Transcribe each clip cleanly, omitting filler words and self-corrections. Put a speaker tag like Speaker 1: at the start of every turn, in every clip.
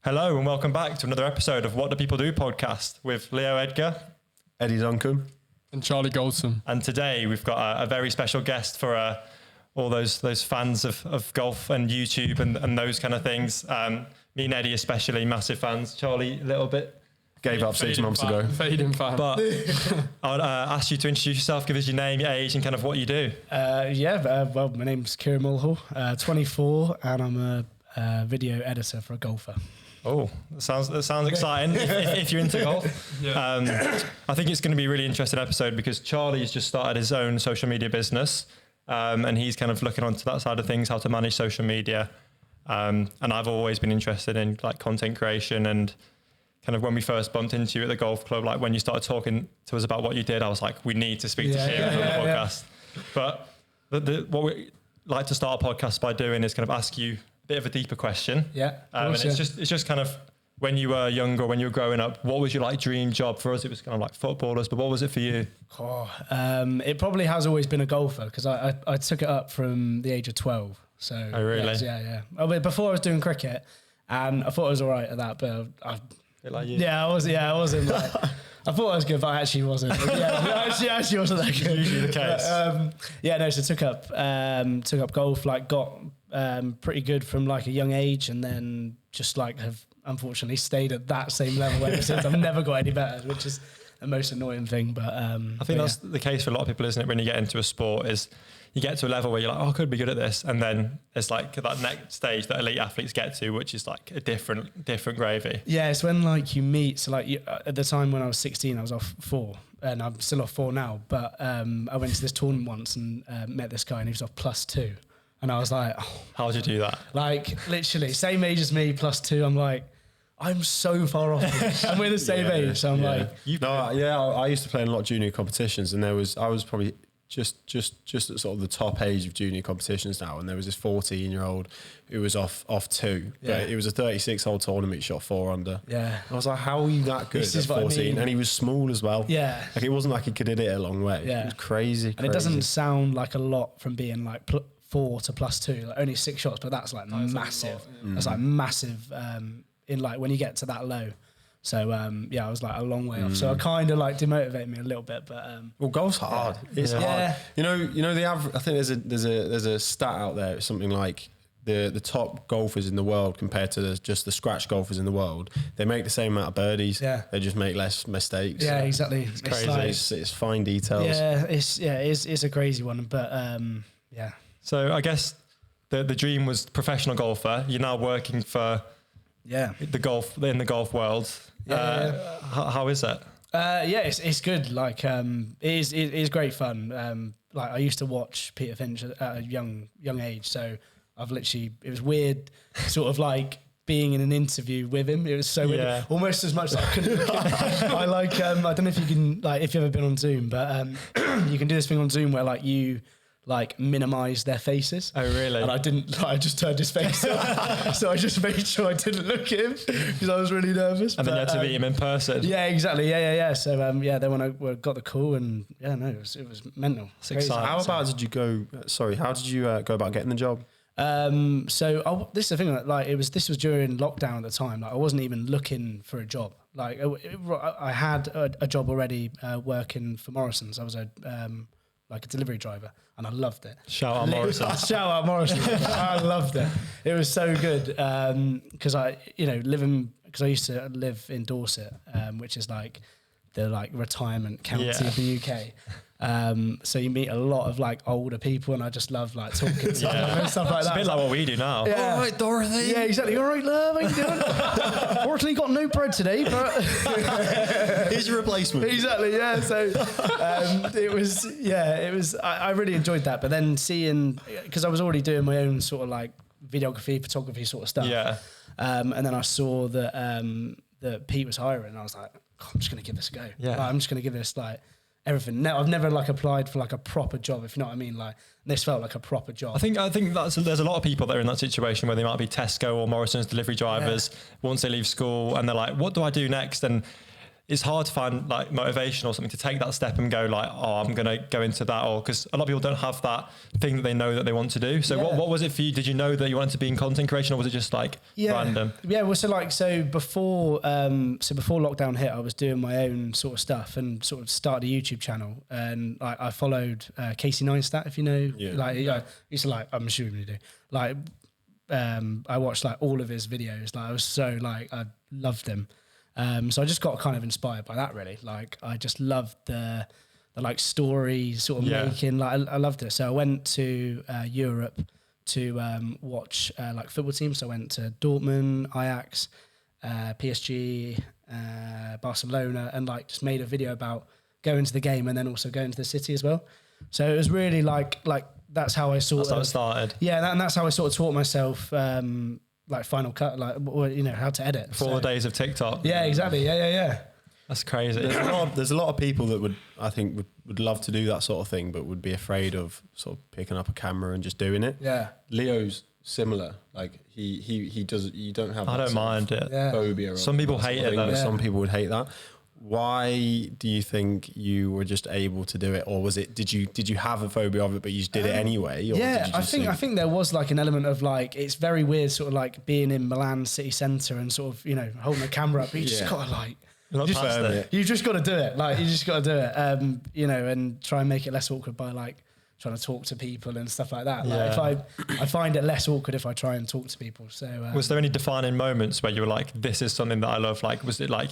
Speaker 1: Hello and welcome back to another episode of What Do People Do podcast with Leo Edgar,
Speaker 2: Eddie Duncan,
Speaker 3: and Charlie Goldson.
Speaker 1: And today we've got a very special guest for all those fans of golf and YouTube and those kind of things. Me and Eddie especially, massive fans. Charlie, a little bit.
Speaker 2: Gave up 6 months ago.
Speaker 3: Fading fan.
Speaker 1: But I'd ask you to introduce yourself, give us your name, your age and kind of what you do.
Speaker 4: Well, my name's Kieran, 24, and I'm a video editor for a golfer.
Speaker 1: Oh, that sounds exciting if you're into golf. Yeah. I think it's going to be a really interesting episode because Charlie's just started his own social media business, and he's kind of looking onto that side of things, how to manage social media. And I've always been interested in like content creation, and kind of when we first bumped into you at the golf club, like when you started talking to us about what you did, I was like, we need to speak to Kieran on the podcast. But what we like to start a podcast by doing is kind of ask you bit of a deeper question. It's just kind of when you were younger, when you were growing up, what was your like dream job? For us, it was kind of like footballers, but what was it for you?
Speaker 4: It probably has always been a golfer because I took it up from the age of 12. So
Speaker 1: oh really?
Speaker 4: Yeah. Before I was doing cricket, and I thought I was all right at that, but
Speaker 1: a bit like you.
Speaker 4: I wasn't. Like, I thought I was good, but I actually wasn't. I actually wasn't that good.
Speaker 1: Usually the case.
Speaker 4: So took up golf. Like got pretty good from like a young age, and then just like have unfortunately stayed at that same level ever since. I've never got any better, which is the most annoying thing. But I
Speaker 1: think that's the case for a lot of people, isn't it? When you get into a sport, is you get to a level where you're like, oh, I could be good at this, and then it's like that next stage that elite athletes get to, which is like a different gravy.
Speaker 4: Yeah, it's when like you meet. So like at the time when I was 16, I was off 4, and I'm still off 4 now. But I went to this tournament once and met this guy, and he was off +2. And I was like, oh,
Speaker 1: how'd you do that?
Speaker 4: Like literally same age as me, +2. I'm like, I'm so far off this. And we're the same age. So I'm like,
Speaker 2: I used to play in a lot of junior competitions, and I was probably just at sort of the top age of junior competitions now. And there was this 14-year-old who was off 2, but it was a 36-hole tournament. He shot 4 under.
Speaker 4: Yeah.
Speaker 2: I was like, how are you that good at 14? I mean. And he was small as well.
Speaker 4: Yeah.
Speaker 2: Like it wasn't like he could hit it a long way.
Speaker 4: Yeah.
Speaker 2: It was crazy.
Speaker 4: And it doesn't sound like a lot from being like 4 to +2, like only 6 shots, but that's like massive. That's like massive in like when you get to that low. So I was like a long way off. So it kind of like demotivated me a little bit, but
Speaker 2: well, golf's hard. It's hard. You know the average. I think there's a stat out there. It's something like the top golfers in the world compared to just the scratch golfers in the world, they make the same amount of birdies. Yeah. They just make less mistakes.
Speaker 4: Yeah, exactly.
Speaker 1: It's crazy.
Speaker 4: Like,
Speaker 2: it's fine details.
Speaker 4: Yeah, it's a crazy one, but yeah.
Speaker 1: So I guess the dream was professional golfer. You're now working for the golf world. How is that?
Speaker 4: It's good. Like it is great fun. Like I used to watch Peter Finch at a young age, so it was weird, sort of like being in an interview with him. It was so weird, almost as much as I couldn't look at him. I don't know if you can, like, if you've ever been on Zoom, but you can do this thing on Zoom where like you like minimize their faces.
Speaker 1: Oh really?
Speaker 4: And I didn't, I just turned his face off. So I just made sure I didn't look at him because I was really nervous.
Speaker 1: And then you had to meet him in person.
Speaker 4: Yeah, exactly. Yeah. So then when I got the call, and it was mental.
Speaker 1: It's exciting.
Speaker 2: How did you go go about getting the job?
Speaker 4: This is the thing, like this was during lockdown at the time. Like I wasn't even looking for a job. Like I had a job already working for Morrison's. I was a delivery driver, and I loved it.
Speaker 1: Shout out Morrison's.
Speaker 4: Shout out Morrison's. I loved it. It was so good because I used to live in Dorset, which is like the like retirement county of the UK. So you meet a lot of like older people, and I just love like talking to them and stuff like that.
Speaker 1: It's a bit like what we do now.
Speaker 4: Yeah.
Speaker 2: All right, Dorothy.
Speaker 4: Yeah, exactly. All right, love. How you doing? Fortunately, got no bread today, but
Speaker 2: here's your replacement.
Speaker 4: Exactly. Yeah. So it was. I really enjoyed that. But then seeing, because I was already doing my own sort of like videography, photography sort of stuff. Yeah. And then I saw that Pete was hiring, and I was like, I'm just gonna give this a go. Yeah. Like, I'm just gonna give this like everything. No, I've never like applied for like a proper job, if you know what I mean. Like this felt like a proper job.
Speaker 1: I think there's a lot of people that are in that situation where they might be Tesco or Morrison's delivery drivers once they leave school, and they're like, what do I do next? And it's hard to find like motivation or something to take that step and go like, oh, I'm going to go into that, or because a lot of people don't have that thing that they know that they want to do. So what was it for you? Did you know that you wanted to be in content creation, or was it just like random?
Speaker 4: Yeah, well, so before lockdown hit, I was doing my own sort of stuff and sort of started a YouTube channel, and I followed Casey Neistat, if you know, I used to like, I'm assuming you do, like, I watched like all of his videos. Like I was so like, I loved him. So I just got kind of inspired by that, really. Like I just loved the like story sort of making. Like I loved it. So I went to Europe to watch like football teams. So I went to Dortmund, Ajax, PSG, Barcelona, and like just made a video about going to the game and then also going to the city as well. So it was really like that's how I sort of
Speaker 1: started.
Speaker 4: Yeah, and that's how I sort of taught myself. Like Final Cut, like how to edit.
Speaker 1: Before the days of TikTok.
Speaker 4: Yeah, exactly. Yeah.
Speaker 1: That's crazy.
Speaker 2: There's a lot of people that would love to do that sort of thing, but would be afraid of sort of picking up a camera and just doing it.
Speaker 4: Yeah.
Speaker 2: Leo's similar. Like he does. You don't have.
Speaker 1: I don't mind it.
Speaker 2: Phobia.
Speaker 1: Some people hate it though.
Speaker 2: Yeah. Some people would hate that. Why do you think you were just able to do it, or was it? Did you have a phobia of it, but you just did it anyway? Or
Speaker 4: yeah, I think there was like an element of like, it's very weird, sort of like being in Milan city centre and sort of holding a camera up. But you just gotta like. You just got to do it. Like you just got to do it. And try and make it less awkward by like trying to talk to people and stuff like that. Like I find it less awkward if I try and talk to people. So
Speaker 1: was there any defining moments where you were like, this is something that I love? Like, was it like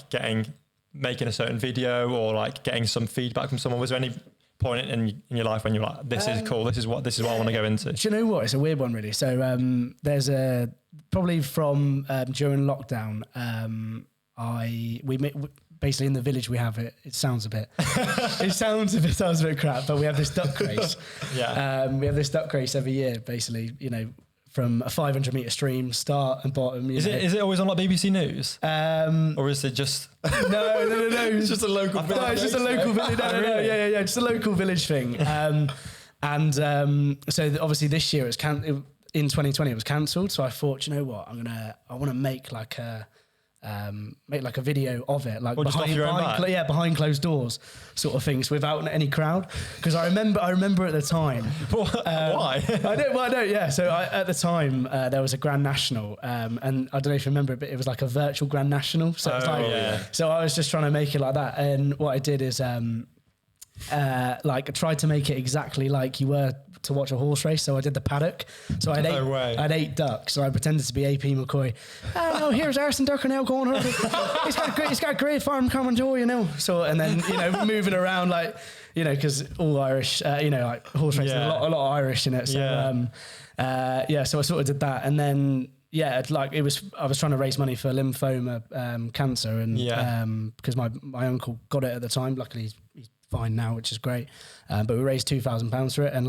Speaker 1: making a certain video or like getting some feedback from someone? Was there any point in your life when you're like, this is cool, this is what I want to go into?
Speaker 4: Do you know what? It's a weird one, really. So there's probably from during lockdown, basically in the village we have it sounds a bit crap, but we have this duck race. We have this duck race every year, basically, from a 500 metre stream, start and bottom.
Speaker 1: Is it always on like BBC News? Or is it just...
Speaker 4: No.
Speaker 2: It's just a local village.
Speaker 4: No, it's just a local village. No. Yeah. Just a local village thing. So obviously this year in 2020 it was cancelled. So I thought, you know what, I want to make like a video of it, like behind closed doors sort of things without any crowd. Because I remember at the time.
Speaker 1: Why?
Speaker 4: I don't. Yeah. So at the time there was a Grand National, and I don't know if you remember it, but it was like a virtual Grand National. So so I was just trying to make it like that. And what I did is I tried to make it exactly like you were to watch a horse race. So I did the paddock. So I had 8 ducks. So I pretended to be AP McCoy. Oh no, here's Arson Ducker now going on. He's got a great farm coming to, So, and then, moving around like, because all Irish, like horse racing, a lot of Irish in it. So, so I sort of did that. And then, I was trying to raise money for lymphoma, cancer. And, because my uncle got it at the time, luckily he's fine now, which is great. But we raised £2,000 for it, and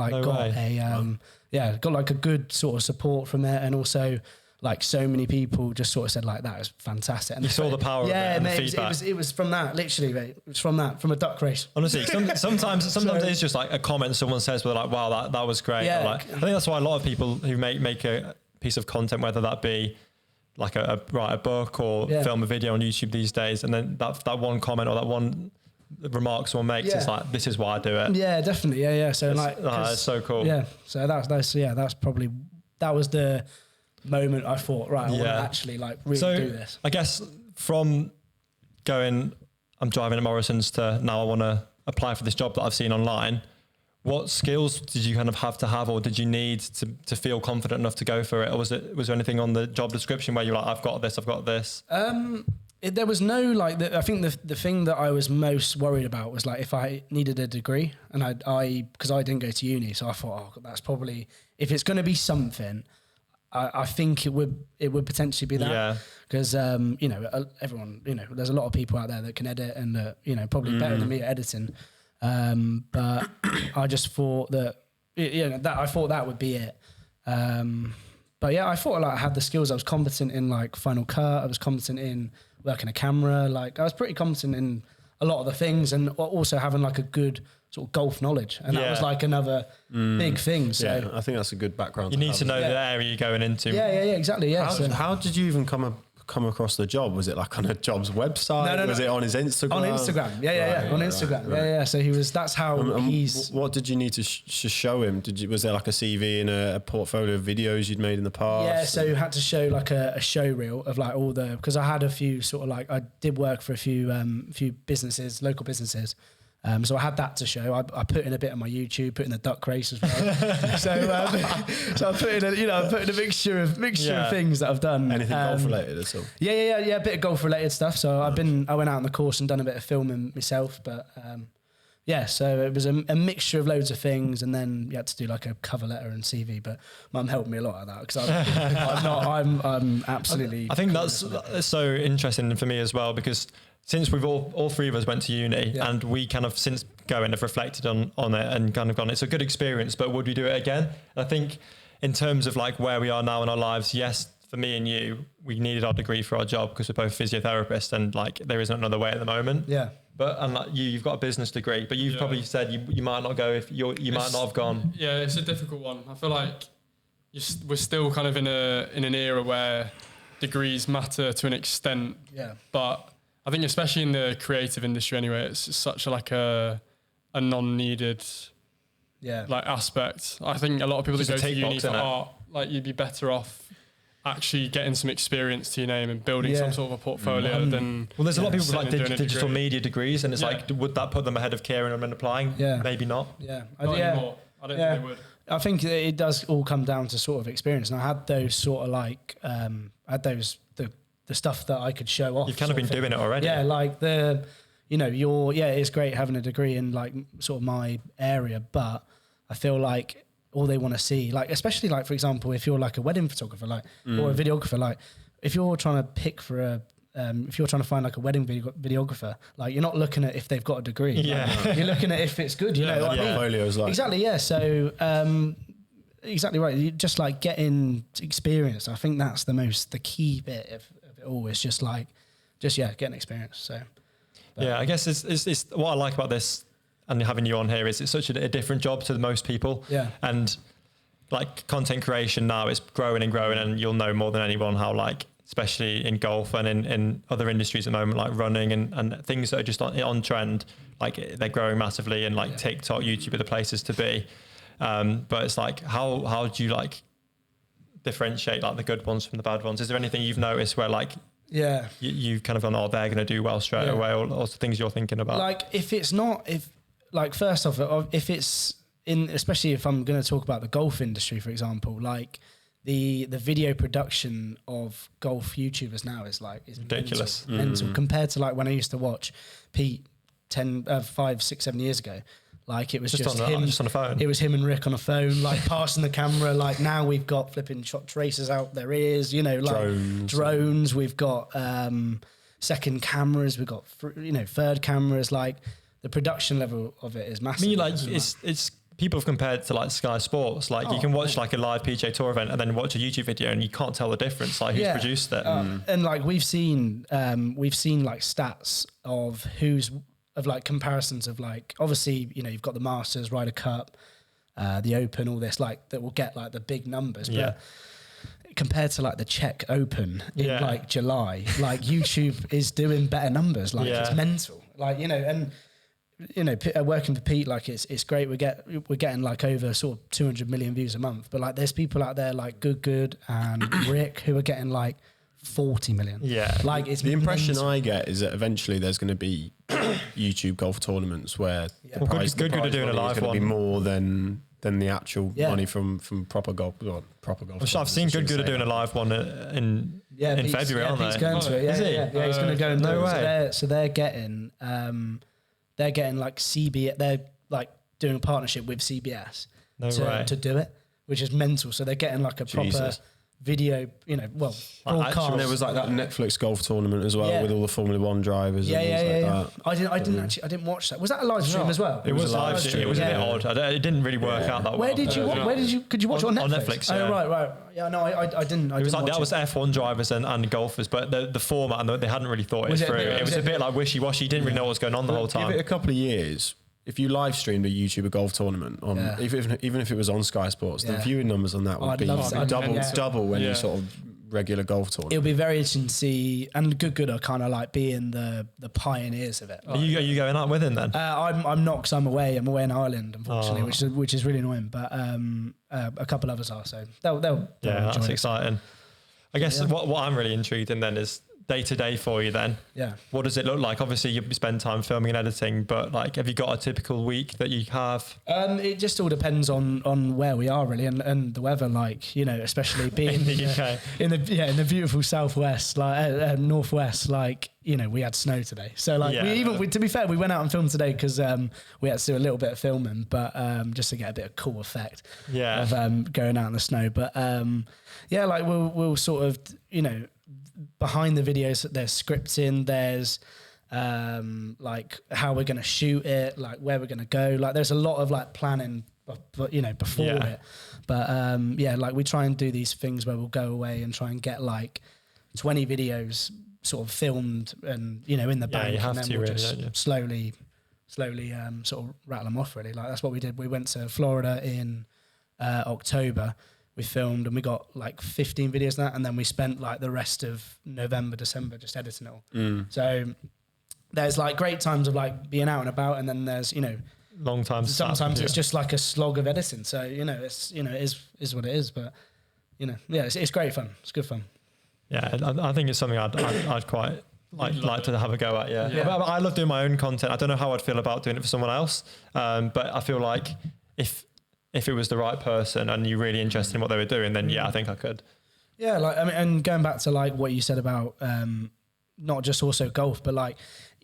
Speaker 4: got like a good sort of support from it, and also like so many people just sort of said like, that was fantastic. And
Speaker 1: you saw the power of it and the feedback.
Speaker 4: It was from that, literally, mate. It was from a duck race.
Speaker 1: Honestly, sometimes it's just like a comment someone says, but like, wow, that was great.
Speaker 4: Yeah.
Speaker 1: Like, I think that's why a lot of people who make a piece of content, whether that be like write a book or film a video on YouTube these days, and then that one comment or that one remark someone makes, it's like, this is why I do it.
Speaker 4: Yeah, definitely. Yeah. So
Speaker 1: it's so cool.
Speaker 4: Yeah. So that was the moment I thought, right, I want to actually like really do this.
Speaker 1: I guess from going, I'm driving at Morrison's, to now I want to apply for this job that I've seen online, what skills did you kind of have, or did you need to feel confident enough to go for it? Or was there anything on the job description where you're like, I've got this?
Speaker 4: There was no I think the thing that I was most worried about was like if I needed a degree, and because I didn't go to uni, so I thought, that's probably, if it's going to be something, I think it would potentially be that, because everyone, there's a lot of people out there that can edit and probably better than me at editing, but I just thought that that would be it. But I thought like I had the skills. I was competent in like Final Cut. I was competent in working a camera. Like I was pretty competent in a lot of the things, and also having like a good sort of golf knowledge. And that was like another big thing. So
Speaker 2: I think that's a good background.
Speaker 1: You need to know the area you're going into.
Speaker 4: Yeah, exactly. Yeah.
Speaker 2: How did you even come come across the job? Was it like on a job's website?
Speaker 4: No.
Speaker 2: Was it on his Instagram?
Speaker 4: On Instagram, yeah, on Instagram, yeah. So that's how he's.
Speaker 2: What did you need to show him? Was there like a CV and a portfolio of videos you'd made in the past?
Speaker 4: Yeah, so you had to show like a show reel of like all the, because I had a few sort of like, I did work for a few businesses, local businesses. So I had that to show. I put in a bit of my YouTube, put in the duck race as well. so I put in a mixture of things that I've done.
Speaker 2: Anything golf related at all?
Speaker 4: Yeah, a bit of golf related stuff. So I went out on the course and done a bit of filming myself, but so it was a mixture of loads of things, and then you had to do like a cover letter and CV. But Mum helped me a lot of that because I'm absolutely.
Speaker 1: I think that's so interesting for me as well, because since we've all three of us went to uni and we kind of since going have reflected on it and kind of gone, it's a good experience, but would we do it again? I think in terms of like where we are now in our lives, yes, for me and you, we needed our degree for our job because we're both physiotherapists, and like there isn't another way at the moment. Yeah. But unlike you've got a business degree, but you've probably said you might not go if you might not have gone.
Speaker 3: Yeah, it's a difficult one. I feel like we're still kind of in an era where degrees matter to an extent. Yeah. But I think especially in the creative industry anyway, it's such a non-needed aspect. I think a lot of people that go to uni for art, like you'd be better off actually getting some experience to your name and building some sort of a portfolio than...
Speaker 1: Well, there's a lot of people with like digital media degrees, and it's like, would that put them ahead of Kieran when applying? Yeah. Maybe not.
Speaker 4: Yeah.
Speaker 3: Not anymore. I don't think they would.
Speaker 4: I think it does all come down to sort of experience. And I had those sort of like, the stuff that I could show off.
Speaker 1: You've kind of been doing it already.
Speaker 4: Yeah, like it's great having a degree in like sort of my area, but I feel like all they want to see, like, especially like, for example, if you're like a wedding photographer, like, or a videographer, like if you're trying to pick for if you're trying to find like a wedding videographer, like you're not looking at if they've got a degree. Yeah. Like, you're looking at if it's good, you know what I mean?
Speaker 2: Portfolios like.
Speaker 4: Exactly, yeah. So, exactly right. You just like getting experience. I think that's the key bit of it all is just getting experience. So,
Speaker 1: I guess it's what I like about this and having you on here is it's such a different job to most people. Yeah. And like content creation now is growing and growing, and you'll know more than anyone how like, especially in golf and in other industries at the moment, like running and things that are just on trend, like they're growing massively, and like TikTok, YouTube are the places to be. But it's like, how do you like differentiate like the good ones from the bad ones? Is there anything you've noticed where like, you've kind of gone, oh, they're going to do well straight away, or the things you're thinking about?
Speaker 4: Like first off, if it's especially if I'm going to talk about the golf industry, for example, like the video production of golf YouTubers now is
Speaker 1: ridiculous,
Speaker 4: mental compared to like when I used to watch Pete 5, 6, 7 years ago. Like it was just him
Speaker 1: on a phone.
Speaker 4: It was him and Rick on a phone, like passing the camera. Like now we've got flipping shot tracers out their ears, you know, like drones. We've got second cameras. We've got third cameras. Like the production level of it is massive.
Speaker 1: I mean, like it's people have compared to like Sky Sports. Like you can watch like a live PGA Tour event and then watch a YouTube video and you can't tell the difference. Like who's produced it.
Speaker 4: And like we've seen like stats of like comparisons of like, obviously, you know, you've got the Masters, Ryder Cup, the Open, all this like that will get like the big numbers. But compared to like the Czech Open in like July, like YouTube is doing better numbers. Like it's mental. Like, you know, and you know, working for Pete, like it's great. We're getting like over sort of 200 million views a month, but like there's people out there like Good and Rick who are getting like 40 million. Yeah. Like it's
Speaker 2: the impression I get is that eventually there's going to be YouTube golf tournaments where the prize
Speaker 1: are doing a live one.
Speaker 2: Be more than the actual money from proper golf.
Speaker 1: I've seen Good are doing a live one in February, aren't they?
Speaker 4: He's going to it. Yeah, he's going to go and do it. So they're getting like CBS. They're like doing a partnership with CBS to do it, which is mental. So they're getting like a proper video, you know, broadcast.
Speaker 2: And there was like that Netflix golf tournament as well with all the Formula One drivers. That.
Speaker 4: I didn't watch that. Was that a live stream as well?
Speaker 1: It was a live stream. It was a bit odd. It didn't really work out that well.
Speaker 4: Could you watch it on Netflix?
Speaker 1: On Netflix, yeah.
Speaker 4: Oh, right. Yeah, no, I didn't. It was like
Speaker 1: that was F1 drivers and golfers, but the format and they hadn't really thought it through. It was a bit like wishy-washy. You didn't really know what was going on the whole time.
Speaker 2: Give it a couple of years. If you live streamed a YouTube golf tournament even if it was on Sky Sports, the viewing numbers on that would be double when you sort of regular golf tournament?
Speaker 4: It'll be very interesting to see, and Good are kind of like being the pioneers of it.
Speaker 1: Are you going out with him then?
Speaker 4: I'm not, because I'm away in Ireland, unfortunately, which is really annoying. But a couple others are, so they'll
Speaker 1: yeah,
Speaker 4: enjoy
Speaker 1: that's
Speaker 4: it.
Speaker 1: exciting. I guess what I'm really intrigued in then is day to day for you then.
Speaker 4: Yeah.
Speaker 1: What does it look like? Obviously you spend time filming and editing, but like, have you got a typical week that you have?
Speaker 4: It just all depends on where we are really, and the weather, like, you know, especially being
Speaker 1: In the UK.
Speaker 4: in the beautiful southwest, like northwest, like, you know, we had snow today. So like to be fair, we went out and filmed today because we had to do a little bit of filming, but just to get a bit of cool effect of going out in the snow. But like we'll sort of, you know, behind the videos, there's scripting, there's like how we're going to shoot it, like where we're going to go. Like there's a lot of like planning, but you know, before it. But like we try and do these things where we'll go away and try and get like 20 videos sort of filmed and, you know, in the bank, and then we'll just slowly sort of rattle them off really. Like that's what we did. We went to Florida in October. We filmed and we got like 15 videos of that, and then we spent like the rest of November, December just editing it all. So there's like great times of like being out and about, and then there's, you know,
Speaker 1: long time.
Speaker 4: Sometimes it's just like a slog of editing. So, you know, it's, you know, it is what it is, but, you know, yeah, it's great fun. It's good fun.
Speaker 1: Yeah, I think it's something I'd quite like to have a go at. Yeah. But I love doing my own content. I don't know how I'd feel about doing it for someone else, but I feel like if it was the right person and you're really interested in what they were doing, then I think I could. Yeah,
Speaker 4: like I mean, and going back to like what you said about not just also golf, but like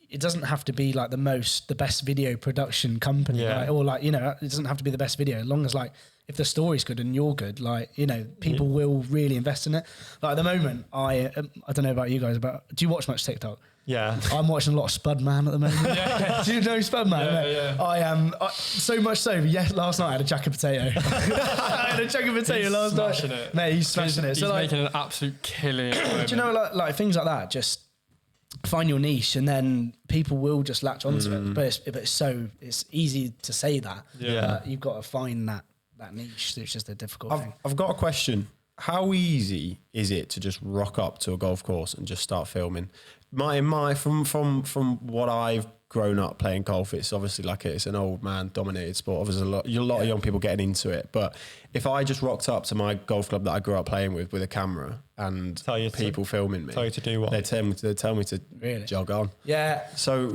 Speaker 4: it doesn't have to be like the best video production company, like, or like, you know, it doesn't have to be the best video, as long as like if the story's good and you're good, like, you know, people will really invest in it. Like at the moment, I don't know about you guys, but do you watch much TikTok?
Speaker 1: Yeah,
Speaker 4: I'm watching a lot of Spudman at the moment. Do you know Spudman?
Speaker 3: Yeah.
Speaker 4: I am so much so. Yes, last night I had a jack of potato. I had a jack of potato last night.
Speaker 3: It.
Speaker 4: Mate, he's smashing it.
Speaker 3: He's
Speaker 4: so
Speaker 3: making an absolute killing.
Speaker 4: Do you know, like things like that? Just find your niche, and then people will just latch onto it. But it's easy to say that.
Speaker 1: Yeah,
Speaker 4: you've got to find that niche. It's just a difficult thing.
Speaker 2: I've got a question. How easy is it to just rock up to a golf course and just start filming? From what I've grown up playing golf, it's obviously like it's an old man dominated sport. Obviously a lot of young people getting into it. But if I just rocked up to my golf club that I grew up playing with a camera and people filming me,
Speaker 1: tell you to do what?
Speaker 2: They tell me to really jog on.
Speaker 4: Yeah.
Speaker 2: So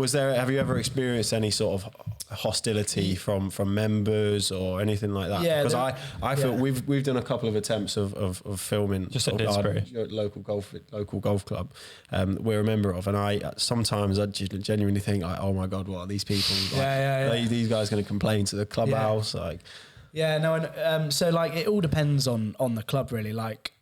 Speaker 2: have you ever experienced any sort of hostility from members or anything like that?
Speaker 4: Yeah,
Speaker 2: because I feel we've done a couple of attempts of filming
Speaker 1: just at our
Speaker 2: local golf club we're a member of, and I sometimes genuinely think like, oh my god, what are these people like, these guys going to complain to the clubhouse? Like
Speaker 4: so like it all depends on the club really. Like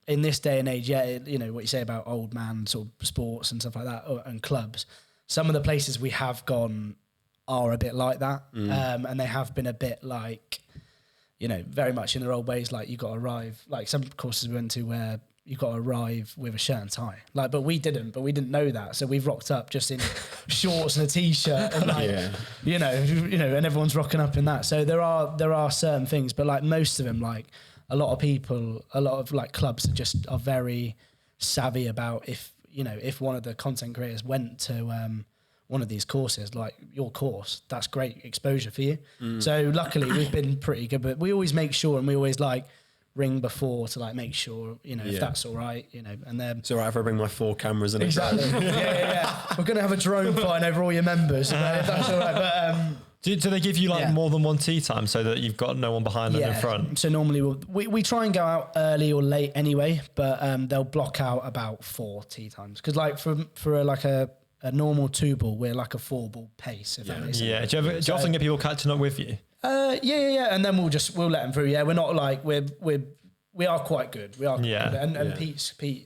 Speaker 4: in this day and age, you know what you say about old man sort of sports and stuff like that, and clubs, some of the places we have gone are a bit like that, and they have been a bit like, you know, very much in their old ways. Like you got to arrive, like some courses we went to where you got to arrive with a shirt and tie. Like, but we didn't know that, so we've rocked up just in shorts and a t-shirt, and like, you know, and everyone's rocking up in that. So there are certain things, but like most of them, like a lot of like clubs are very savvy about if one of the content creators went to one of these courses, like your course, that's great exposure for you. So luckily we've been pretty good, but we always make sure, and we always like ring before to like make sure, you know, if that's all right, you know, and then
Speaker 2: it's all right if I bring my 4 cameras in.
Speaker 4: Exactly. yeah. We're gonna have a drone flying over all your members, you know, if that's all right. But
Speaker 1: do they give you like more than one tee time so that you've got no one behind them in front?
Speaker 4: So normally we try and go out early or late anyway, but they'll block out about 4 tee times, because like for like a normal 2-ball, we're like a 4-ball pace. If that makes sense.
Speaker 1: Do you often get people catching up with you?
Speaker 4: Yeah. And then we'll let them through. Yeah, we're not like we are quite good. We are quite good. And Pete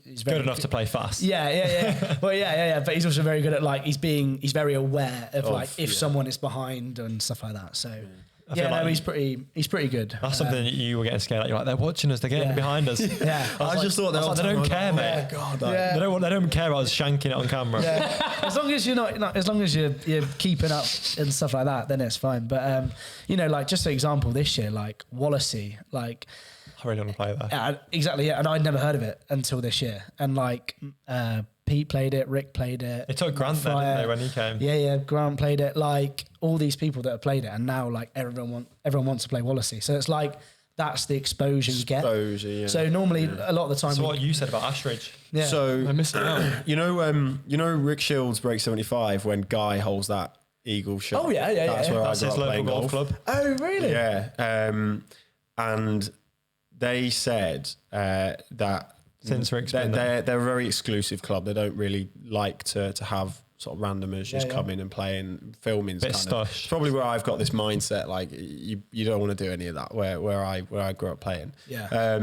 Speaker 4: is very
Speaker 1: good enough to play fast.
Speaker 4: Yeah. Well, yeah. But he's also very good at like he's very aware of like if someone is behind and stuff like that. So he's pretty good.
Speaker 1: That's something that you were getting scared at. You're like, they're watching us, they're getting behind us.
Speaker 2: I just thought they
Speaker 1: don't care, mate.
Speaker 2: God,
Speaker 1: they don't care about us shanking it on camera.
Speaker 4: As long as as long as you're keeping up and stuff like that, then it's fine. But you know, like just for example, this year, like Wallasey, like
Speaker 1: I really want to play that.
Speaker 4: Exactly, yeah. And I'd never heard of it until this year. And like Pete played it, Rick played it.
Speaker 1: It took Grant then, didn't they, when he came?
Speaker 4: Yeah, Grant played it. Like all these people that have played it, and now like everyone wants to play Wallasey. So it's like that's the exposure you get.
Speaker 2: Yeah.
Speaker 4: So normally a lot of the time.
Speaker 1: So what you said about Ashridge.
Speaker 4: Yeah.
Speaker 2: So
Speaker 3: I missed it out.
Speaker 2: you know Rick Shields break 75 when Guy holds that eagle shot.
Speaker 4: Oh yeah.
Speaker 2: That's where
Speaker 1: That's
Speaker 2: I
Speaker 1: his
Speaker 2: grew up
Speaker 1: local
Speaker 2: playing
Speaker 1: golf club.
Speaker 4: Oh really?
Speaker 2: Yeah. And they said that
Speaker 1: Since Rick's been
Speaker 2: they're a very exclusive club. They don't really like to have sort of randomers just come in and play, and filming's
Speaker 1: Bit
Speaker 2: kind
Speaker 1: stush.
Speaker 2: of, it's probably where I've got this mindset, like you don't want to do any of that where I grew up playing.
Speaker 4: Yeah.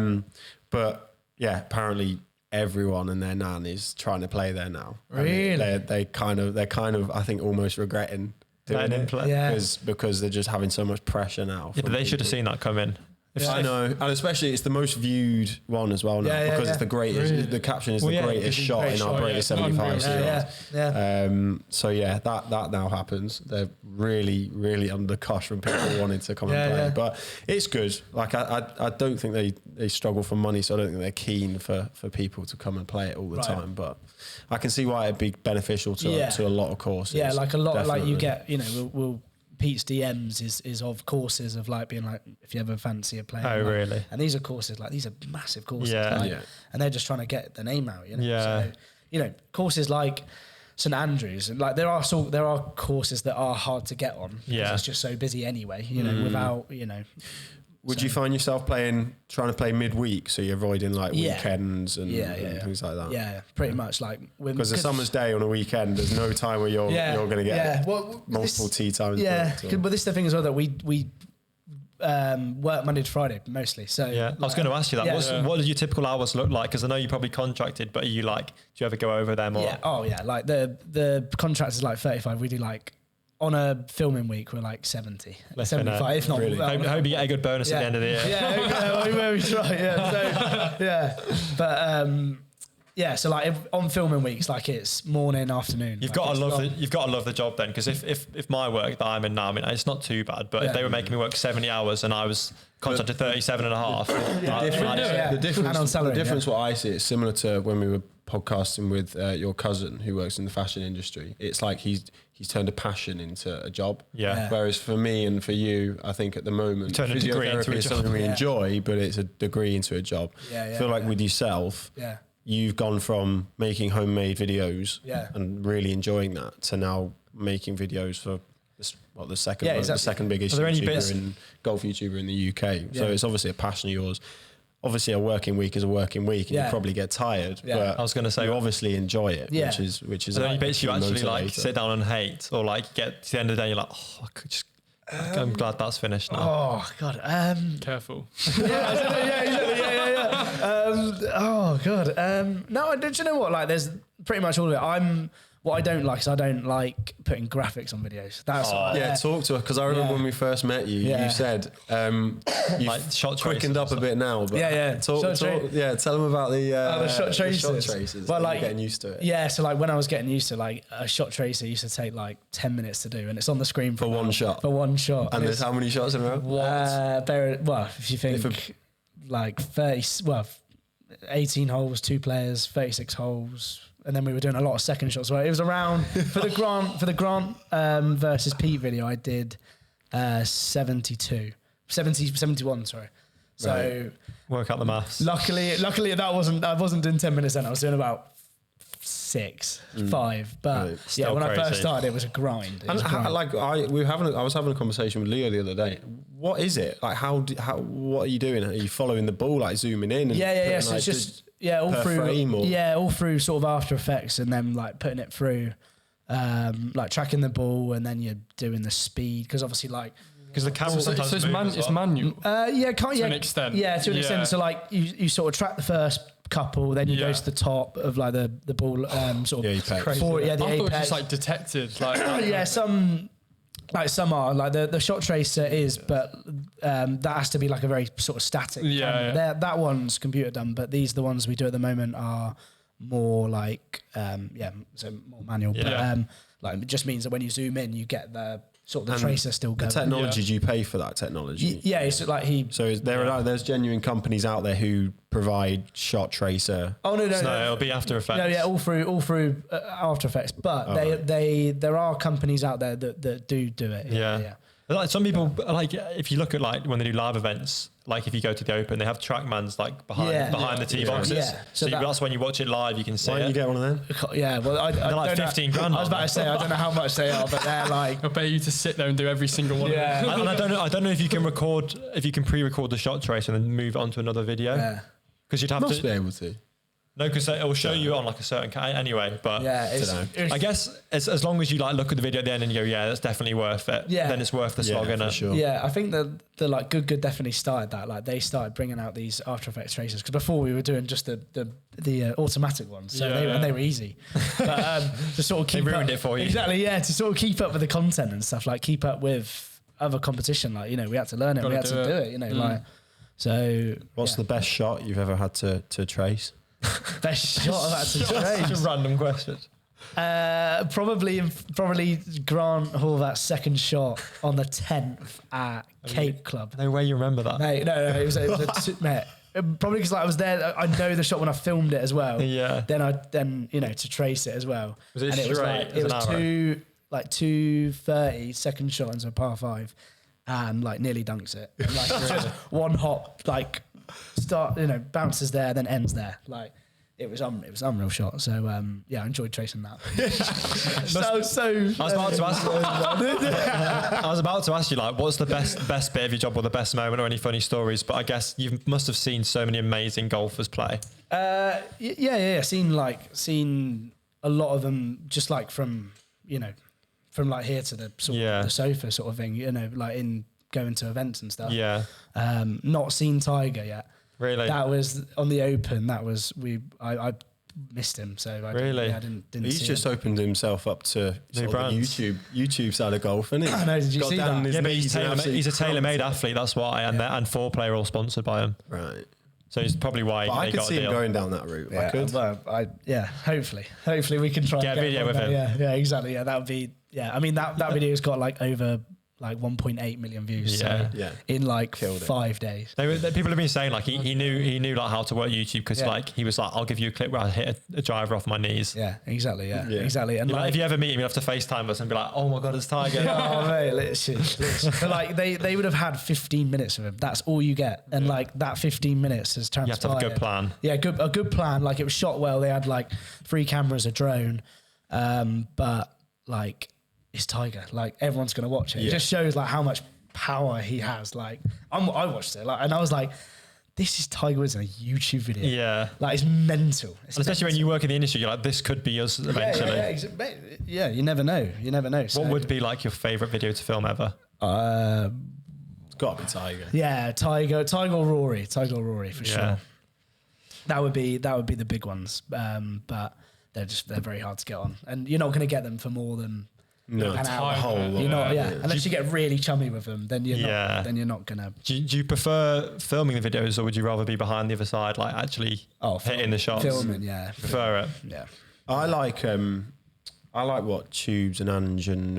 Speaker 2: But yeah, apparently everyone and their nan is trying to play there now.
Speaker 4: Really?
Speaker 2: They're kind of I think almost regretting doing it
Speaker 4: Yeah.
Speaker 2: because they're just having so much pressure now.
Speaker 1: Yeah,
Speaker 2: from
Speaker 1: they should have
Speaker 2: people.
Speaker 1: seen that come in.
Speaker 2: I know, and especially it's the most viewed one as well now because it's the greatest.
Speaker 3: Really?
Speaker 2: The caption is
Speaker 1: Well,
Speaker 2: the
Speaker 1: yeah,
Speaker 2: greatest
Speaker 1: it's a
Speaker 2: shot
Speaker 4: great
Speaker 2: in our
Speaker 4: shot,
Speaker 2: greatest
Speaker 3: yeah.
Speaker 2: 75 series.
Speaker 4: Yeah.
Speaker 2: So yeah, that now happens. They're really under the cosh from people wanting to come and play,
Speaker 4: Yeah.
Speaker 2: but it's good. Like I don't think they struggle for money, so I don't think they're keen for people to come and play it all the time. But I can see why it'd be beneficial to a lot of courses.
Speaker 4: Yeah, like a lot of like you
Speaker 2: definitely.
Speaker 4: get, we'll Pete's DMs is of courses of like being like, if you ever fancy a player.
Speaker 1: Oh,
Speaker 4: like,
Speaker 1: really?
Speaker 4: And these are courses, like these are massive courses.
Speaker 1: Yeah.
Speaker 4: Like,
Speaker 2: Yeah.
Speaker 4: And they're just trying to get the name out, you know?
Speaker 1: Yeah.
Speaker 4: So, courses like St Andrews, and like there are courses that are hard to get on.
Speaker 1: Yeah.
Speaker 4: It's just so busy anyway, without,
Speaker 2: Would you find yourself trying to play midweek, so you're avoiding like
Speaker 4: Yeah.
Speaker 2: weekends and things like that?
Speaker 4: Yeah, pretty much like
Speaker 2: Because a summer's day on a weekend, there's no time where you're going to get multiple tee times.
Speaker 4: Yeah, but this is the thing as well that we work Monday to Friday mostly. So
Speaker 1: Yeah, I was going to ask you that.
Speaker 4: Yeah.
Speaker 1: What does your typical hours look like? Because I know you're probably contracted, but are you like, do you ever go over them? Or?
Speaker 4: Yeah. Oh yeah. Like the contract is like 35. We do like on a filming week we're like 70, 75. If not,
Speaker 2: Really?
Speaker 1: Hope you get a good bonus at the end of the year.
Speaker 4: Yeah, we try. Yeah. So, yeah. But yeah. So like on filming weeks, like it's morning, afternoon.
Speaker 1: You've
Speaker 4: like
Speaker 1: got to
Speaker 4: it's
Speaker 1: love
Speaker 4: not-
Speaker 1: you've got to love the job then, because if my work that I'm in now, I mean, it's not too bad, but if they were making me work 70 hours and I was contracted 37 and a half,
Speaker 2: The difference,
Speaker 4: And on salary,
Speaker 2: the difference what I see is similar to when we were podcasting with your cousin who works in the fashion industry. It's like he's turned a passion into a job.
Speaker 1: Yeah.
Speaker 2: Whereas for me and for you, I think at the moment,
Speaker 1: Turn a degree into
Speaker 2: physiotherapy
Speaker 1: a
Speaker 2: is
Speaker 1: job.
Speaker 2: something we
Speaker 4: Yeah.
Speaker 2: enjoy, but it's a degree into a job.
Speaker 4: Yeah,
Speaker 2: I feel like with yourself, you've gone from making homemade videos and really enjoying that to now making videos for the second biggest
Speaker 1: Are there any
Speaker 2: YouTuber
Speaker 1: bits-
Speaker 2: golf YouTuber in the UK. So it's obviously a passion of yours. Obviously, a working week is a working week, and you probably get tired.
Speaker 4: Yeah.
Speaker 2: But
Speaker 1: I was gonna say-
Speaker 2: you obviously enjoy it,
Speaker 4: Yeah.
Speaker 2: which is.
Speaker 1: Are there any bits you
Speaker 2: a
Speaker 1: actually like
Speaker 2: motivator.
Speaker 1: sit down and hate, or like get to the end of the day and you're like, oh, I could just. I'm glad that's finished now.
Speaker 4: Oh God.
Speaker 3: Careful.
Speaker 4: Oh God. No, do you know what? Like, there's pretty much all of it. What I don't like is I don't like putting graphics on videos. That's
Speaker 2: Talk to her, because I remember when we first met you.
Speaker 4: Yeah.
Speaker 2: You said you
Speaker 1: Like shot
Speaker 2: quickened
Speaker 1: traces
Speaker 2: up a bit now, but tell them about the
Speaker 4: shot traces.
Speaker 2: Shot traces.
Speaker 4: Well, like
Speaker 2: getting used to it.
Speaker 4: Yeah, so like when I was getting used to like a shot tracer used to take like 10 minutes to do, and it's on the screen
Speaker 2: For one shot.
Speaker 4: For one shot.
Speaker 2: And there's how many shots in a row?
Speaker 4: If you think like 18 holes, 2 players, 36 holes. And then we were doing a lot of second shots. Right, it was around for the Grant versus Pete video. I did 71. Sorry. So
Speaker 2: Right.
Speaker 1: Work out the maths.
Speaker 4: luckily I wasn't doing 10 minutes then. I was doing about 6, 5. But
Speaker 2: Right.
Speaker 4: yeah,
Speaker 1: Still
Speaker 4: when I
Speaker 1: crazy.
Speaker 4: first started, it was a grind.
Speaker 2: And I was having a conversation with Leo the other day. What is it like? What are you doing? Are you following the ball, like zooming in? And
Speaker 4: Yeah.
Speaker 2: putting,
Speaker 4: So
Speaker 2: like,
Speaker 4: it's just all
Speaker 2: per
Speaker 4: through
Speaker 2: frame or?
Speaker 4: all through sort of After Effects, and then like putting it through, like tracking the ball, and then you're doing the speed, because obviously like.
Speaker 1: Because the camera
Speaker 3: So
Speaker 1: sometimes
Speaker 3: it's
Speaker 1: moves as
Speaker 3: it's
Speaker 1: well.
Speaker 3: manual.
Speaker 4: To
Speaker 3: an extent.
Speaker 4: Yeah, to an extent. So like you sort of track the first couple, then you go to the top of like the ball, sort of
Speaker 2: The apex.
Speaker 4: the
Speaker 3: I thought it was
Speaker 4: apex.
Speaker 3: just like detected. Like
Speaker 4: Yeah, some are like the shot tracer is, but that has to be like a very sort of static.
Speaker 3: Yeah.
Speaker 4: That one's computer done, but the ones we do at the moment are more like so more manual.
Speaker 3: Yeah.
Speaker 4: But like it just means that when you zoom in, you get the sort of the tracer still going.
Speaker 2: The technology, do you pay for that technology?
Speaker 4: Yeah, it's like
Speaker 2: So there's genuine companies out there who provide shot tracer.
Speaker 1: No, it'll be After Effects.
Speaker 4: No, yeah, all through After Effects. But there are companies out there that do it.
Speaker 1: Yeah. Like some people, like if you look at like when they do live events, like if you go to the Open, they have TrackMans like behind the tee boxes. Yeah. So that's when you watch it live, you can see it.
Speaker 2: Why don't you get one of them?
Speaker 4: Yeah, well,
Speaker 1: they're like 15 grand.
Speaker 4: I was about to say, I don't know how much they are, but they're like.
Speaker 3: I pay you to sit there and do every single one.
Speaker 4: Yeah.
Speaker 3: Of them.
Speaker 1: I don't know if you can pre-record the shot tracer and then move it onto another video.
Speaker 4: Yeah.
Speaker 1: Because you'd have
Speaker 2: Must be able to.
Speaker 1: No, because it will show you on like a certain anyway. But
Speaker 4: it's
Speaker 1: I guess as long as you like look at the video at the end and you go, yeah, that's definitely worth it. Yeah. Then it's worth the slog in it.
Speaker 2: Sure.
Speaker 4: Yeah, I think the like Good definitely started that. Like they started bringing out these After Effects tracers because before we were doing just the automatic ones, so they were easy. But to sort of keep
Speaker 1: they ruined it for you.
Speaker 4: Exactly. Yeah, to sort of keep up with the content and stuff, like keep up with other competition. Like we had to learn it, we had to do it. Like so.
Speaker 2: What's the best shot you've ever had to trace?
Speaker 4: Best shot I've had to trace.
Speaker 1: Just a random question.
Speaker 4: Probably Grant Horvat's second shot on the 10th at Cape Club.
Speaker 1: No way you remember that.
Speaker 4: Mate, no, it was mate. Probably because I was there. I know the shot when I filmed it as well.
Speaker 1: Yeah.
Speaker 4: Then to trace it as was
Speaker 1: it
Speaker 4: and
Speaker 1: straight?
Speaker 4: It was 230 second shot into a par 5, and like nearly dunks it. And, like just one hop, like bounces there, then ends there. Like it was an unreal shot. So I enjoyed tracing that.
Speaker 1: I was about to ask you, like, what's the best bit of your job or the best moment or any funny stories? But I guess you must have seen so many amazing golfers play.
Speaker 4: Seen a lot of them just like from like here to the sort of the sofa sort of thing. Like in going to events and stuff.
Speaker 1: Yeah.
Speaker 4: Not seen Tiger yet.
Speaker 1: Really?
Speaker 4: That was on the Open. I missed him, so I didn't.
Speaker 2: He's just opened himself up to sort of the YouTube side of golf, isn't he?
Speaker 4: I know. Did you see that?
Speaker 1: Yeah, but he's a tailor-made athlete. That's why, and 4Player all sponsored by him.
Speaker 2: Right.
Speaker 1: So it's probably why
Speaker 2: I could
Speaker 1: got
Speaker 2: see
Speaker 1: a deal.
Speaker 2: him going down that route.
Speaker 4: Yeah,
Speaker 2: I could.
Speaker 4: Well, hopefully we can try.
Speaker 1: Get a video with him.
Speaker 4: Yeah, exactly. Yeah, that would be. Yeah, I mean that video's got like over like 1.8 million views. In like 5 days.
Speaker 1: People have been saying like he knew like how to work YouTube because like he was like, I'll give you a clip where I hit a driver off my knees.
Speaker 4: Yeah, exactly. Yeah, exactly. And
Speaker 1: like, if you ever meet him, you have to FaceTime us and be like, oh my god, it's Tiger.
Speaker 4: Oh mate, literally. But like they would have had 15 minutes of him. That's all you get, and like that 15 minutes has transpired.
Speaker 1: You have to have a good plan.
Speaker 4: Yeah, a good plan. Like it was shot well. They had like 3 cameras, a drone, but like. It's Tiger. Like everyone's gonna watch it. It just shows like how much power he has. Like I watched it, like, and I was like, "This is Tiger Woods in a YouTube video."
Speaker 1: Yeah,
Speaker 4: like it's mental.
Speaker 1: Especially when you work in the industry, you're like, "This could be us eventually."
Speaker 4: Yeah, you never know. So,
Speaker 1: what would be like your favorite video to film ever?
Speaker 2: It's got to be Tiger.
Speaker 4: Yeah, Tiger or Rory for sure. That would be the big ones. But they're very hard to get on, and you're not going to get them for more than.
Speaker 2: No,
Speaker 4: an hour. You're not, unless you get really chummy with them, then you're not gonna.
Speaker 1: Do you prefer filming the videos, or would you rather be behind the other side, like actually hitting the shots?
Speaker 4: Filming,
Speaker 1: Prefer it.
Speaker 4: Yeah.
Speaker 2: I like what Tubes and Ange and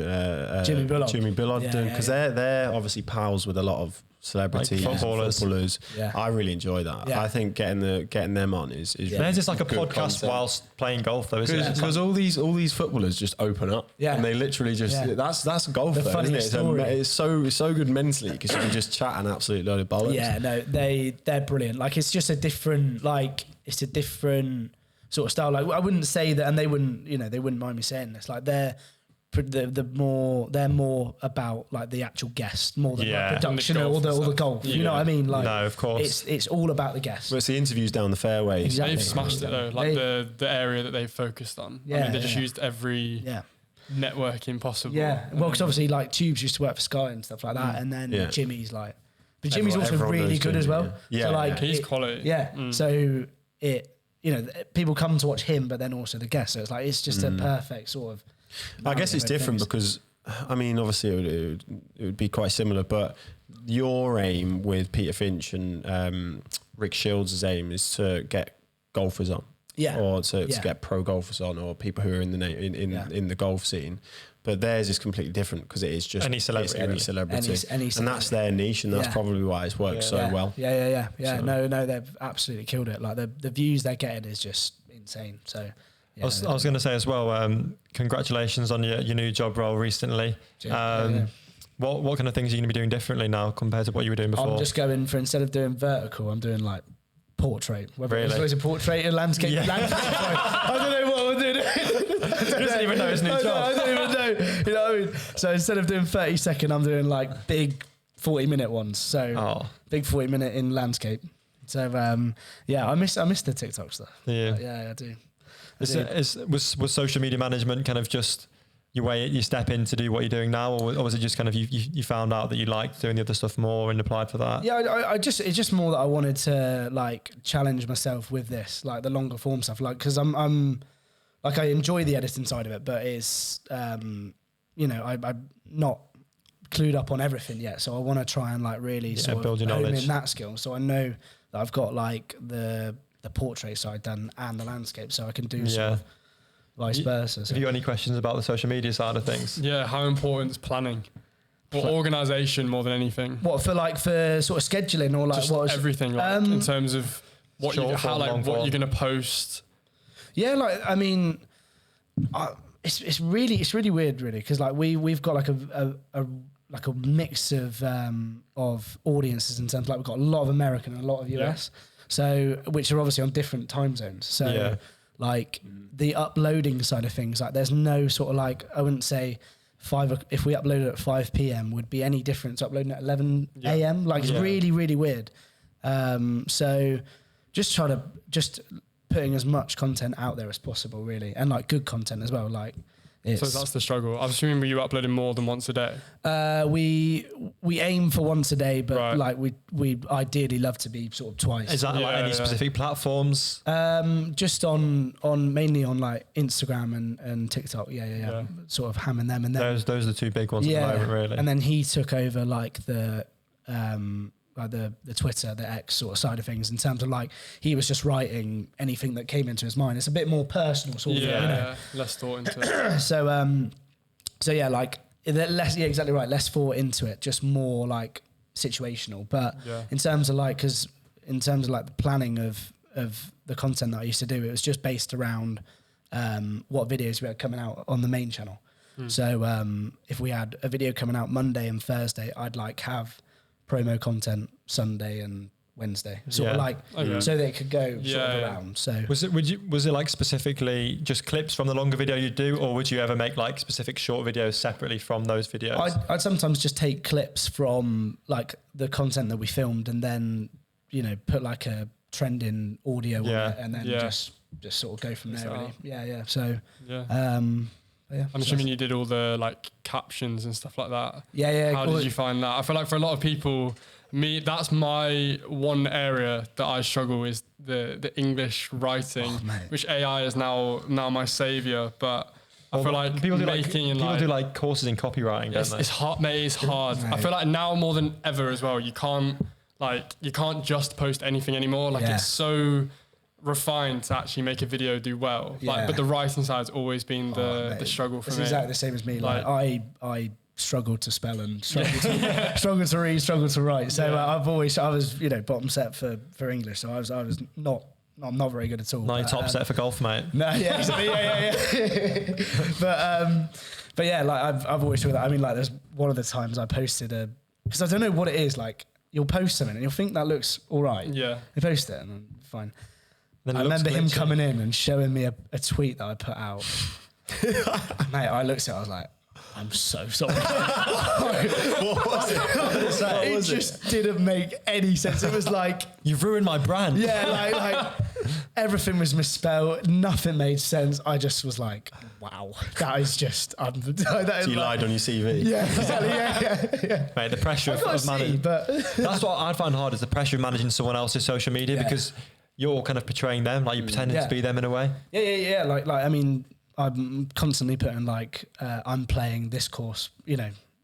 Speaker 4: Jimmy
Speaker 2: Bullard doing because they're obviously pals with a lot of celebrities,
Speaker 1: like footballers.
Speaker 2: Yeah. I really enjoy that. Yeah. I think getting them on is
Speaker 1: There's just like a podcast content. Whilst playing golf though, isn't it?
Speaker 2: Because all these footballers just open up, and they literally just that's golf. Though, isn't it? It's so good mentally because you can just chat an absolute load of bollocks.
Speaker 4: Yeah, no, they're brilliant. Like it's just a different sort of style. Like I wouldn't say that, and they wouldn't mind me saying this. Like they're more about like the actual guest more than like production or the golf. You know what I mean? Like
Speaker 1: no, of course.
Speaker 4: It's all about the guest.
Speaker 2: Well, it's the interviews down the fairway.
Speaker 4: Exactly.
Speaker 3: They've smashed it though. Like the area that they focused on. I mean, they just used every networking possible.
Speaker 4: Yeah. Well, because obviously like Tubes used to work for Sky and stuff like that, and then Jimmy's like, but Jimmy's also really good as well.
Speaker 2: Yeah.
Speaker 4: So like
Speaker 3: he's quality.
Speaker 4: Yeah. So people come to watch him, but then also the guest. So it's just a perfect sort of.
Speaker 2: I guess it's different because, I mean, obviously it would be quite similar, but your aim with Peter Finch and Rick Shields' aim is to get golfers on. or to get pro golfers on, or people who are in the in the golf scene. But theirs is completely different because it is just
Speaker 1: any celebrity,
Speaker 2: any celebrity, and that's their niche, and that's probably why it's worked so well.
Speaker 4: Yeah. So. No, they've absolutely killed it. Like the views they're getting is just insane. So.
Speaker 1: I was going to say as well, congratulations on your new job role recently. What kind of things are you going to be doing differently now compared to what you were doing before?
Speaker 4: I'm just going for, instead of doing vertical, I'm doing like portrait. Whether it's a portrait or landscape. I don't know what I'm doing.
Speaker 1: He doesn't even know his new job.
Speaker 4: I don't even know. You know what I mean? So instead of doing 30-second, I'm doing like big 40-minute ones. So big 40-minute in landscape. So I miss the TikTok stuff. Yeah, I do.
Speaker 1: Was social media management kind of just your way you step in to do what you're doing now, or was it just kind of you found out that you liked doing the other stuff more and applied for that?
Speaker 4: Yeah, it's just more that I wanted to like challenge myself with this, like the longer form stuff, like because I'm like I enjoy the editing side of it, but it's I'm not clued up on everything yet, so I want to try and like really sort of
Speaker 1: build your
Speaker 4: hone
Speaker 1: knowledge
Speaker 4: in that skill. So I know that I've got like the portrait side done and the landscape, so I can do sort of vice versa. So.
Speaker 1: Have you got any questions about the social media side of things?
Speaker 3: Yeah, how important is planning? Or organisation more than anything?
Speaker 4: What for sort of scheduling or like
Speaker 3: just everything like, in terms of what you're going to post? Yeah, like I mean, it's really weird, really, because like we've got like a mix of audiences in terms of, like we've got a lot of American and a lot of US. So, which are obviously on different time zones. So, like the uploading side of things, like there's no sort of like, I wouldn't say if we uploaded at 5 p.m. would be any different to uploading at 11 a.m. Like it's really, really weird. So just putting as much content out there as possible, really. And like good content as well. Like, so that's the struggle. I'm assuming you uploading more than once a day.
Speaker 4: We aim for once a day, but like we ideally love to be sort of twice.
Speaker 1: Is that like any specific platforms?
Speaker 4: Just on mainly on like Instagram and TikTok. Yeah. Sort of hamming them, and then
Speaker 1: those are the two big ones at the moment, really.
Speaker 4: And then he took over like the Twitter, the X sort of side of things, in terms of like he was just writing anything that came into his mind. It's a bit more personal sort of thing, you know?
Speaker 3: Less thought into it.
Speaker 4: So like exactly right, less thought into it, just more like situational. But in terms of like the planning of the content that I used to do, it was just based around what videos we had coming out on the main channel. So if we had a video coming out Monday and Thursday, I'd like have promo content Sunday and Wednesday, sort of like so they could go sort of around. So
Speaker 1: was it like specifically just clips from the longer video you do, or would you ever make like specific short videos separately from those videos?
Speaker 4: I'd sometimes just take clips from like the content that we filmed, and then put like a trending audio on it, and then just sort of go from there. Really. So
Speaker 3: I'm assuming you did all the like captions and stuff like that. How did you find that? I feel like for a lot of people, that's my one area that I struggle is the English writing, which AI is now my savior. But I feel like
Speaker 1: people do like courses in copywriting, don't they?
Speaker 3: It's hard, mate. It's hard. I feel like now more than ever as well, you can't just post anything anymore. Like it's so refined to actually make a video do well. But the writing side's always been the struggle for me.
Speaker 4: It's exactly the same as me. Like I struggle to spell and struggle to read, struggle to write. So I was bottom set for English. So I was not very good at all.
Speaker 1: Not top set for golf, mate.
Speaker 4: No, but yeah, like I've always thought that. I mean, like there's one of the times I posted because I don't know what it is. Like you'll post something and you'll think that looks all right.
Speaker 3: Yeah.
Speaker 4: You post it and I'm fine. I remember him coming in and showing me a tweet that I put out. Mate, I looked at it, I was like, I'm so sorry.
Speaker 2: What was it?
Speaker 4: It just didn't make any sense. It was like,
Speaker 1: you've ruined my brand.
Speaker 4: Yeah, like everything was misspelled. Nothing made sense. I just was like, wow, that is just...
Speaker 2: So you lied on your CV?
Speaker 4: Yeah, exactly. Yeah.
Speaker 1: Mate, the pressure of managing... That's what I find hard, is the pressure of managing someone else's social media, because you're kind of portraying them, like you're pretending to be them in a way.
Speaker 4: Yeah. Like I mean, I'm constantly putting like, I'm playing this course,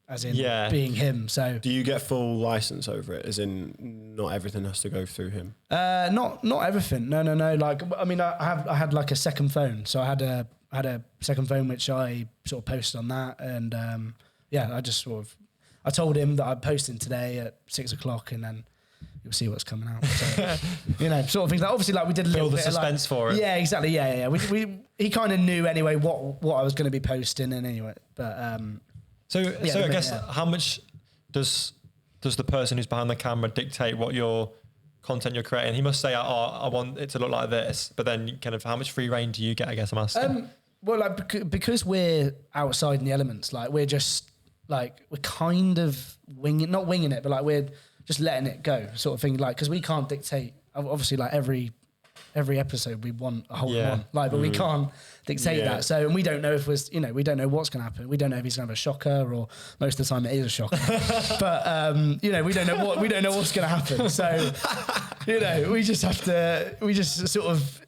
Speaker 4: as in being him. So
Speaker 2: do you get full license over it? As in, not everything has to go through him.
Speaker 4: Not everything. No. Like, I mean, I had like a second phone, so I had a second phone which I sort of posted on that, and I just I told him that I'm posting today at 6 o'clock, and then you'll see what's coming out. So, sort of things. Like, obviously, like we did a little
Speaker 1: build the
Speaker 4: bit
Speaker 1: suspense
Speaker 4: of,
Speaker 1: for it.
Speaker 4: Yeah, exactly. Yeah. He kind of knew anyway what I was going to be posting, and anyway, but.
Speaker 1: So I guess how much does the person who's behind the camera dictate what your content you're creating? He must say, I want it to look like this, but then kind of how much free reign do you get, I guess I'm asking?
Speaker 4: Well, like, because we're outside in the elements, like we're just like, we're kind of not winging it, but like we're just letting it go sort of thing. Like, cause we can't dictate, obviously, like every episode we want a whole one, like, but we can't dictate that. So, and we don't know if we don't know what's going to happen. We don't know if he's going to have a shocker, or most of the time it is a shocker. But we don't know what's going to happen. So, we just sort of,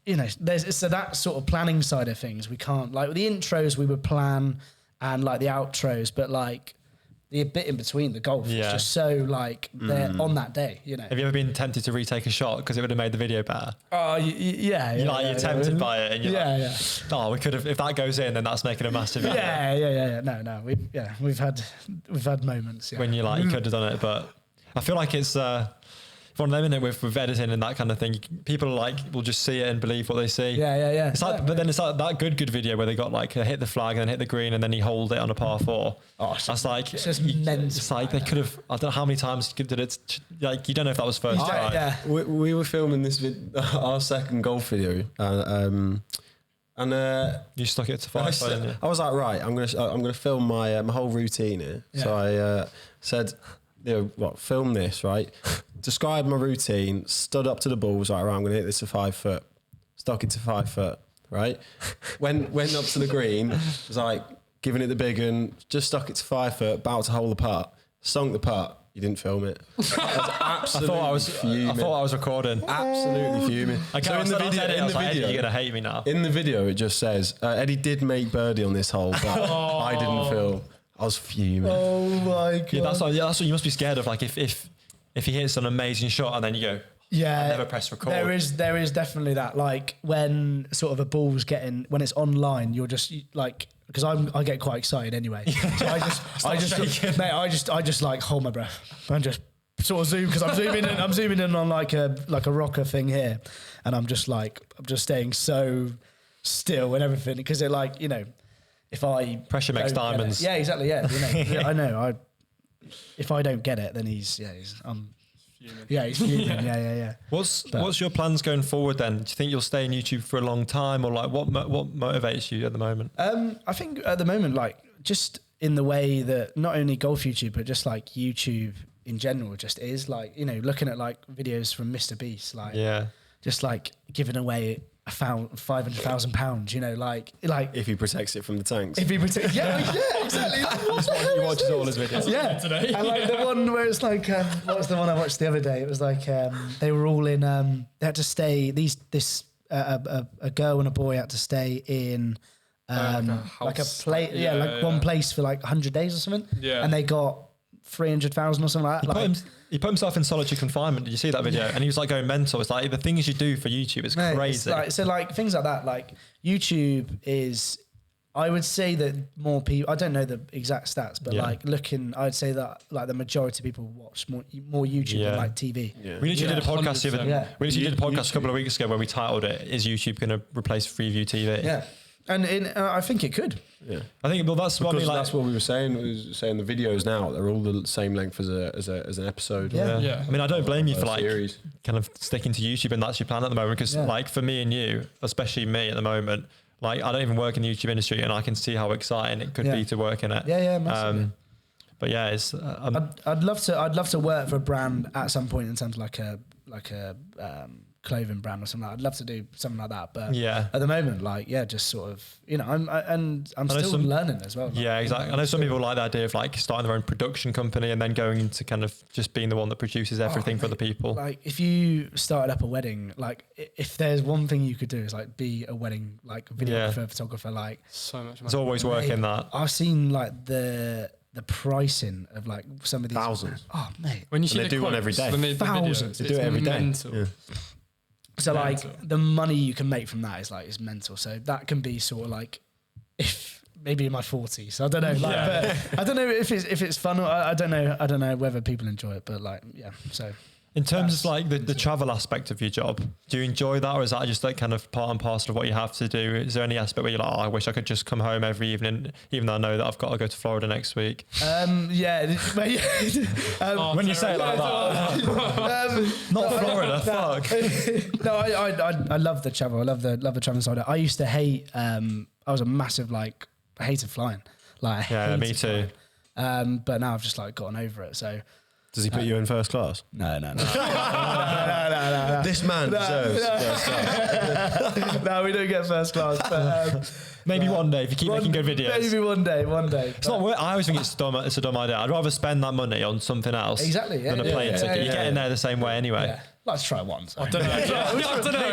Speaker 4: there's that sort of planning side of things. We can't, like, with the intros we would plan, and like the outros, but like the bit in between, the golf, is just so like they're on that day,
Speaker 1: Have you ever been tempted to retake a shot because it would have made the video better?
Speaker 4: Oh, yeah.
Speaker 1: You're tempted by it, and you're like, we could have, if that goes in, then that's making a massive video.
Speaker 4: Yeah. No. We've had moments
Speaker 1: when you're like, you could have done it, but I feel like it's one of them, isn't it, with editing and that kind of thing. People will just see it and believe what they see.
Speaker 4: Yeah.
Speaker 1: It's like, but then it's like that good video where they got like hit the flag and then hit the green and then he hold it on a par 4. Oh, that's like,
Speaker 4: it's just mental.
Speaker 1: It's like they could have, I don't know how many times did it, like, you don't know if that was first try.
Speaker 4: Yeah.
Speaker 2: We were filming this our second golf video, and
Speaker 1: you stuck it to 5.
Speaker 2: I was like, right, I'm gonna film my whole routine here. Yeah. So I said, film this, right? Describe my routine, stood up to the ball, was like, right, I'm going to hit this to 5 foot. Stuck it to 5 foot, right? Went up to the green, was like, giving it the big one, just stuck it to 5 foot, about to hold the putt, sunk the putt. You didn't film it. I thought I
Speaker 1: was recording.
Speaker 2: Absolutely fuming.
Speaker 1: So in the video, you're going to hate me now.
Speaker 2: In the video, it just says, Eddie did make birdie on this hole, but I didn't film. I was fuming.
Speaker 4: Oh my God.
Speaker 1: Yeah, that's what you must be scared of. Like if he hits an amazing shot and then you go, I never press record.
Speaker 4: There is definitely that. Like when sort of a ball's when it's online, you're just like, because I get quite excited anyway. So I just like hold my breath and just sort of zoom, because I'm zooming in on like a rocker thing here, and I'm just staying so still and everything, because it, like, if I
Speaker 1: pressure makes diamonds.
Speaker 4: Yeah, exactly. Yeah, I know. If I don't get it, then he's fuming. Yeah.
Speaker 1: What's your plans going forward then? Do you think you'll stay in YouTube for a long time, or like what motivates you at the moment?
Speaker 4: I think at the moment, like, just in the way that not only golf YouTube, but just like YouTube in general just is, like, looking at like videos from Mr. Beast, like, just like giving away £500,000, like
Speaker 2: if he protects it from the tanks.
Speaker 4: If he protects, exactly.
Speaker 1: He watches all his videos.
Speaker 4: Yeah, today. And like the one where it's like, what was the one I watched the other day? It was like they were all in. They had to stay. A girl and a boy had to stay in like a place. Yeah, like one place for like 100 days or something. Yeah, and they got 300,000 or something like that.
Speaker 1: He put himself in solitary confinement. Did you see that video? And he was like going mental. It's like the things you do for YouTube is crazy.
Speaker 4: So like things like that, like YouTube is, I would say that more people, I don't know the exact stats, but I'd say that like the majority of people watch more YouTube than like TV.
Speaker 1: Yeah. We literally did a podcast a couple of weeks ago where we titled it, "Is YouTube going to replace Freeview TV?"
Speaker 4: Yeah. And I think it could.
Speaker 2: Yeah,
Speaker 1: I think. Well, that's what
Speaker 2: that's what we were saying. We were saying the videos now, they're all the same length as an episode.
Speaker 1: Yeah. I mean, I don't blame you for like kind of sticking to YouTube, and that's your plan at the moment. Because like for me and you, especially me at the moment, like I don't even work in the YouTube industry, and I can see how exciting it could be to work in it.
Speaker 4: Yeah, massively.
Speaker 1: But yeah, it's.
Speaker 4: I'd love to work for a brand at some point in terms of like a clothing brand or something. I'd love to do something like that, but at the moment, like, just sort of, I'm still learning as well. Like,
Speaker 1: yeah, exactly. I know some people like the idea of like starting their own production company and then going into kind of just being the one that produces everything for the people.
Speaker 4: Like if you started up a wedding, like if there's one thing you could do is like be a wedding like videographer, photographer, like
Speaker 3: so much.
Speaker 1: There's always work in that.
Speaker 4: I've seen like the the pricing of like some of these
Speaker 2: thousands.
Speaker 4: Oh mate,
Speaker 3: When you see
Speaker 2: they
Speaker 3: the
Speaker 2: do one
Speaker 3: quotes,
Speaker 2: every day.
Speaker 3: when they
Speaker 4: Thousands.
Speaker 3: the
Speaker 2: They do it every day.
Speaker 3: mental.
Speaker 2: Yeah.
Speaker 4: so like
Speaker 3: mental.
Speaker 4: the money you can make from that is mental. So that can be sort of like if maybe in my 40s. I don't know. Like, but I don't know if it's fun. Or I don't know whether people enjoy it. But like, yeah. So
Speaker 1: In terms of like the travel aspect of your job, do you enjoy that, or is that just like kind of part and parcel of what you have to do? Is there any aspect where you're like, oh, I wish I could just come home every evening, even though I know that I've got to go to Florida next week?
Speaker 4: Yeah.
Speaker 1: When you say it like that, not Florida, fuck.
Speaker 4: No, I love the travel. I love the traveling side. I used to hate. I was a massive I hated flying. Like I hated
Speaker 1: me too.
Speaker 4: flying. But now I've just like gotten over it. So
Speaker 2: Does he put you in first class?
Speaker 4: no.
Speaker 2: This man deserves first class.
Speaker 4: No, we don't get first class. But
Speaker 1: Maybe one day if you keep making good videos.
Speaker 4: Maybe one day.
Speaker 1: It's not worth. I always think it's a dumb idea. I'd rather spend that money on something else
Speaker 4: Exactly, yeah,
Speaker 1: than a plane ticket. You get in there the same way anyway.
Speaker 4: Yeah. Let's try once.
Speaker 3: I don't know. I don't know.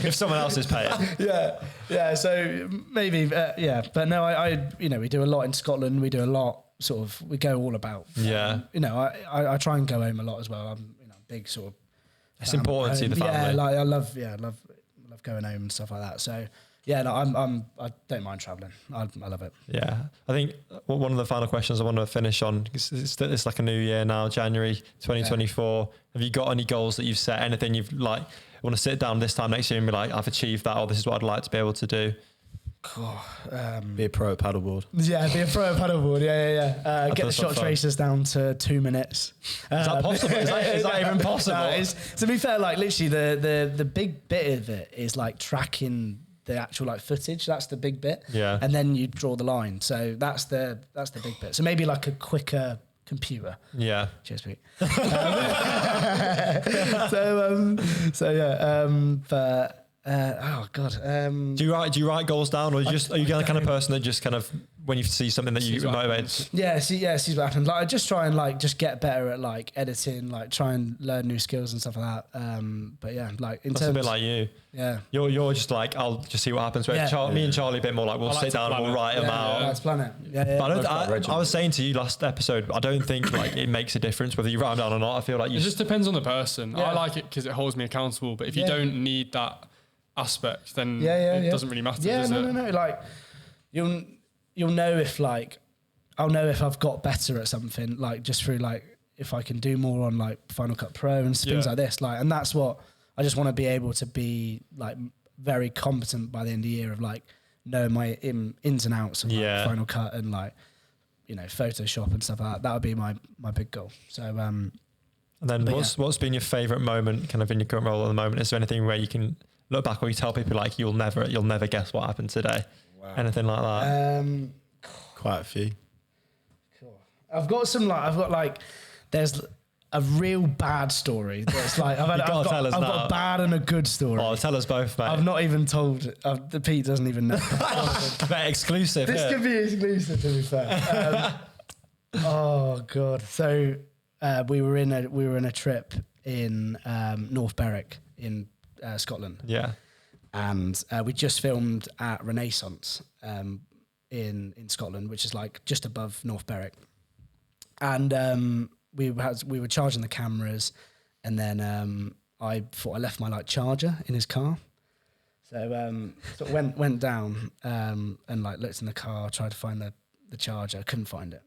Speaker 1: If someone else is paying.
Speaker 4: Yeah. So maybe, But no, I we do a lot in Scotland. We do a lot. Sort of, we go all about.
Speaker 1: Yeah.
Speaker 4: I try and go home a lot as well. I'm big sort of.
Speaker 1: It's important to see the family.
Speaker 4: Yeah, like I love going home and stuff like that. So yeah, no, I don't mind traveling. I love it.
Speaker 1: Yeah, I think one of the final questions I want to finish on, it's like a new year now, January 2024. Have you got any goals that you've set? Anything you've like want to sit down this time next year and be like, I've achieved that, or this is what I'd like to be able to do?
Speaker 2: Be a pro at paddleboard.
Speaker 4: Yeah, be a pro at paddleboard. Yeah. Get the shot traces down to 2 minutes.
Speaker 1: Is that possible? Is that even possible?
Speaker 4: No, to be fair, like literally the big bit of it is like tracking the actual like footage. That's the big bit.
Speaker 1: Yeah.
Speaker 4: And then you draw the line. So that's the big bit. So maybe like a quicker computer.
Speaker 1: Yeah.
Speaker 4: Cheers, Pete. But. Oh God!
Speaker 1: Do you write goals down, or are you the kind of person that just kind of when you see something that you motivates?
Speaker 4: See what happens. Like I just try and like just get better at like editing, like try and learn new skills and stuff like that. But yeah, like
Speaker 1: That's a bit like you.
Speaker 4: Yeah,
Speaker 1: you're just like I'll just see what happens. Where me and Charlie a bit more like we'll sit down and we'll write them out.
Speaker 4: Let's plan it. Yeah.
Speaker 1: But I was saying to you last episode, I don't think like it makes a difference whether you write them down or not. I feel like
Speaker 3: it just depends on the person. I like it because it holds me accountable. But if you don't need that aspect, then it doesn't really matter.
Speaker 4: Yeah, no. Like you'll know if like I'll know if I've got better at something, like just through like if I can do more on like Final Cut Pro and things like this. Like, and that's what I just want to be able to be like very competent by the end of the year of like know my ins and outs of like Final Cut and like Photoshop and stuff like that. That would be my big goal. So
Speaker 1: and then what's been your favourite moment kind of in your current role at the moment? Is there anything where you can look back or you tell people like you'll never guess what happened today? Wow. Anything like that?
Speaker 2: Quite a few.
Speaker 4: Cool. I've got there's a real bad story. That's like I've got a bad and a good story.
Speaker 1: Oh, tell us both, mate.
Speaker 4: I've not even told. The Pete doesn't even know.
Speaker 1: Very exclusive.
Speaker 4: This could be exclusive, to be fair. Oh God! So we were in a trip in North Berwick in Scotland. Yeah. And we just filmed at Renaissance in Scotland, which is like just above North Berwick. And we were charging the cameras, and then I thought I left my like charger in his car. So went down and like looked in the car, tried to find the charger, couldn't find it.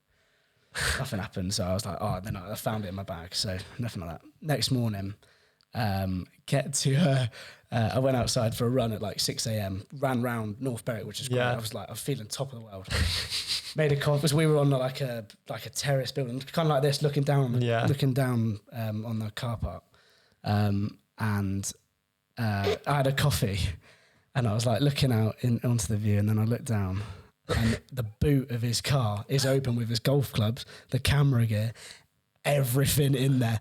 Speaker 4: Nothing happened. So I was like, then I found it in my bag. So nothing like that. Next morning, I went outside for a run at like 6 a.m. Ran round North Berwick, which is great. I was feeling top of the world. Made a call because we were on like a terrace building, kind of like this, looking down on the car park. And I had a coffee, and I was like looking out onto the view, and then I looked down, and the boot of his car is open with his golf clubs, the camera gear, everything in there.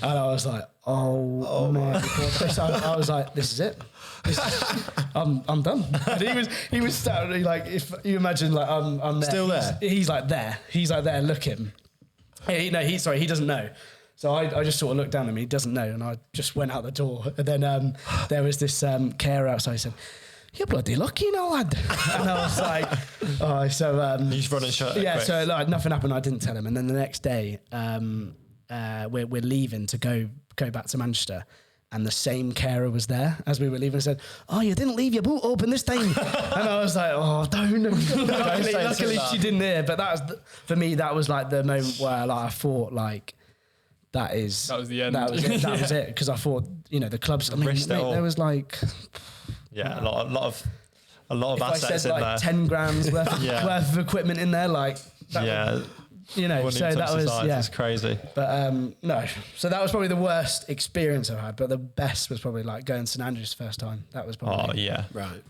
Speaker 4: And I was like, oh my God. I was like, this is it. I'm done. And he was standing like, if you imagine like I'm there.
Speaker 2: Still there?
Speaker 4: He's like there. He's like there looking. He doesn't know. So I just sort of looked down at him. He doesn't know. And I just went out the door. And then there was this carer outside. He said, you're bloody lucky, you know, lad. And I was like, oh, so
Speaker 1: You just run and shut.
Speaker 4: yeah,
Speaker 1: quick.
Speaker 4: so like nothing happened. I didn't tell him, and then the next day, we're leaving to go back to Manchester. And the same carer was there as we were leaving and said, oh, you didn't leave your boot open this time. And I was like, oh, don't. Luckily she didn't hear. But that was, for me, that was like the moment where like, I thought like, that was the end. That was it. That was it. Because I thought, you know, the clubs, I mean, mate, there was like...
Speaker 1: Yeah, a lot of
Speaker 4: if
Speaker 1: assets
Speaker 4: I said
Speaker 1: in
Speaker 4: like
Speaker 1: there.
Speaker 4: 10 grams worth of equipment in there, like...
Speaker 1: Yeah.
Speaker 4: You know, so that was,
Speaker 1: it's crazy.
Speaker 4: But no, so that was probably the worst experience I've had. But the best was probably like going to St Andrews first time. That was probably.
Speaker 1: Oh yeah,
Speaker 2: Right.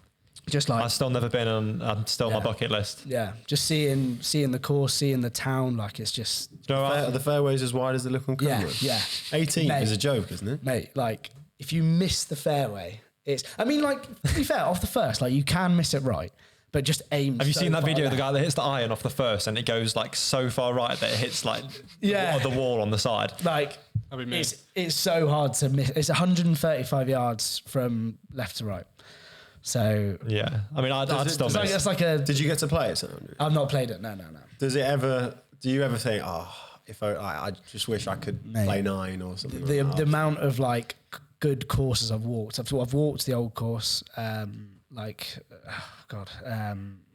Speaker 4: Just like
Speaker 1: I've still never been on. I'm still on my bucket list.
Speaker 4: yeah, just seeing the course, seeing the town, like it's just
Speaker 1: Do you know what?
Speaker 2: The fairway's as wide as they look on camera.
Speaker 4: yeah.
Speaker 2: 18
Speaker 4: Mate.
Speaker 2: is a joke, isn't it?
Speaker 4: Mate, like if you miss the fairway, I mean, like to be fair, off the first, like you can miss it right. But just aim.
Speaker 1: Have you
Speaker 4: so
Speaker 1: seen that
Speaker 4: far
Speaker 1: video of the
Speaker 4: left.
Speaker 1: guy that hits the iron off the first and it goes like so far right that it hits like the wall on the side?
Speaker 4: Like
Speaker 3: That'd be me.
Speaker 4: it's so hard to miss. It's 135 yards from left to right. So
Speaker 1: Yeah, I mean, I'd still
Speaker 4: it's like,
Speaker 1: miss.
Speaker 4: it's like a.
Speaker 2: Did you get to play it, St Andrews?
Speaker 4: I've not played it. No.
Speaker 2: Do you ever think, oh, if I just wish I could play 9 or something?
Speaker 4: The amount of like good courses I've walked. I've walked the old course.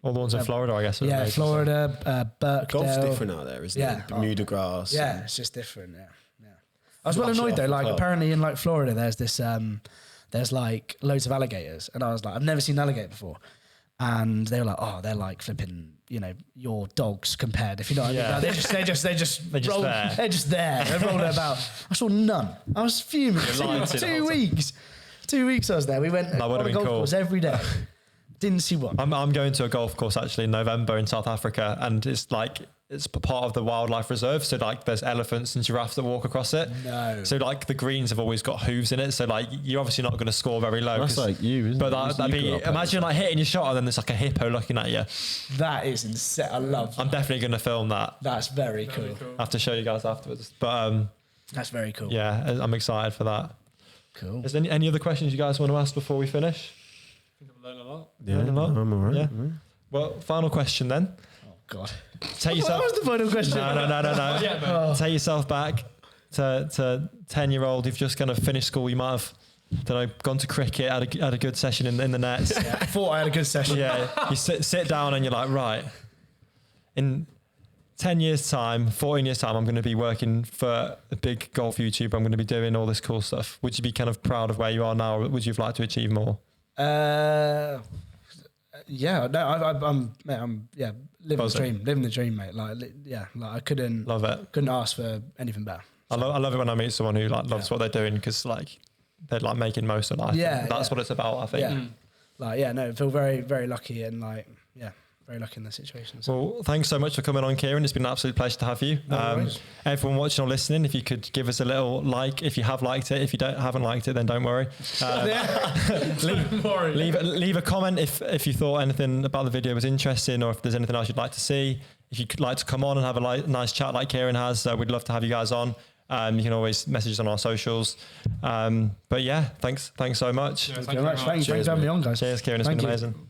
Speaker 1: All the ones in Florida, I guess.
Speaker 4: Yeah, Florida, Birkdale.
Speaker 2: Golf's different out there, isn't it? Bermuda grass.
Speaker 4: Yeah, it's just different. Yeah. I was well
Speaker 2: Flush it
Speaker 4: annoyed
Speaker 2: off
Speaker 4: though.
Speaker 2: the
Speaker 4: Like
Speaker 2: club.
Speaker 4: apparently in like Florida, there's this there's like loads of alligators, and I was like, I've never seen an alligator before, and they were like, oh, they're like flipping, you know, your dogs compared. If you know what I mean.
Speaker 1: Yeah.
Speaker 4: Like, they're just roll,
Speaker 1: there.
Speaker 4: They're just there. They're rolling about. I saw none. I was fuming.
Speaker 1: lying to the
Speaker 4: 2
Speaker 1: whole time.
Speaker 4: weeks. 2 weeks I was there. We went
Speaker 1: That would've
Speaker 4: on a
Speaker 1: been
Speaker 4: golf
Speaker 1: cool.
Speaker 4: course every day. Didn't see one.
Speaker 1: I'm going to a golf course actually in November in South Africa, and it's part of the wildlife reserve. So like there's elephants and giraffes that walk across it.
Speaker 4: No.
Speaker 1: So like the greens have always got hooves in it. So like you're obviously not going to score very low.
Speaker 2: That's
Speaker 1: 'cause-
Speaker 2: like you, isn't
Speaker 1: But
Speaker 2: it?
Speaker 1: that'd
Speaker 2: You
Speaker 1: be,
Speaker 2: grew up
Speaker 1: imagine like hitting your shot and then there's like a hippo looking at you.
Speaker 4: That is insane. I love
Speaker 1: I'm definitely going to film that.
Speaker 4: That's very cool.
Speaker 1: I have to show you guys afterwards. But
Speaker 4: That's very cool.
Speaker 1: yeah, I'm excited for that.
Speaker 4: Cool.
Speaker 1: Is there any other questions you guys want to ask before we finish?
Speaker 3: I think I've learned a lot.
Speaker 2: Yeah,
Speaker 1: Learned a lot?
Speaker 2: I'm all right.
Speaker 1: Yeah. Well, final question then.
Speaker 4: Oh God.
Speaker 1: Take yourself.
Speaker 4: What was the final question?
Speaker 1: No.
Speaker 3: Yeah, but
Speaker 1: Take yourself back to 10-year-old. You've just kind of finished school. You might have, don't know, gone to cricket, had a good session in the nets.
Speaker 4: Yeah, I thought I had a good session.
Speaker 1: Yeah, you sit down and you're like, right, in 10 years time, 14 years time, I'm going to be working for a big golf YouTuber. I'm going to be doing all this cool stuff. Would you be kind of proud of where you are now, or would you have liked to achieve more?
Speaker 4: Yeah, no, I'm living
Speaker 1: Buzzing.
Speaker 4: the dream, mate. Like, I couldn't
Speaker 1: Love it.
Speaker 4: ask for anything better.
Speaker 1: I love it when I meet someone who like loves what they're doing, because like they're like making most of life.
Speaker 4: Yeah,
Speaker 1: That's what it's about, I think.
Speaker 4: Yeah, I feel very, very lucky, and like, very lucky in this situation. So.
Speaker 1: Well, thanks so much for coming on, Kieran. It's been an absolute pleasure to have you.
Speaker 4: worries.
Speaker 1: Everyone watching or listening, if you could give us a little like, if you have liked it. If you haven't liked it, then don't worry. Leave a comment if you thought anything about the video was interesting, or if there's anything else you'd like to see. If you'd like to come on and have a nice chat like Kieran has, we'd love to have you guys on. You can always message us on our socials. But yeah, thanks so much.
Speaker 3: yeah,
Speaker 4: Thank you very much. Thanks for having me on, guys.
Speaker 1: Cheers, Kieran. It's been
Speaker 4: Thank you.
Speaker 1: amazing.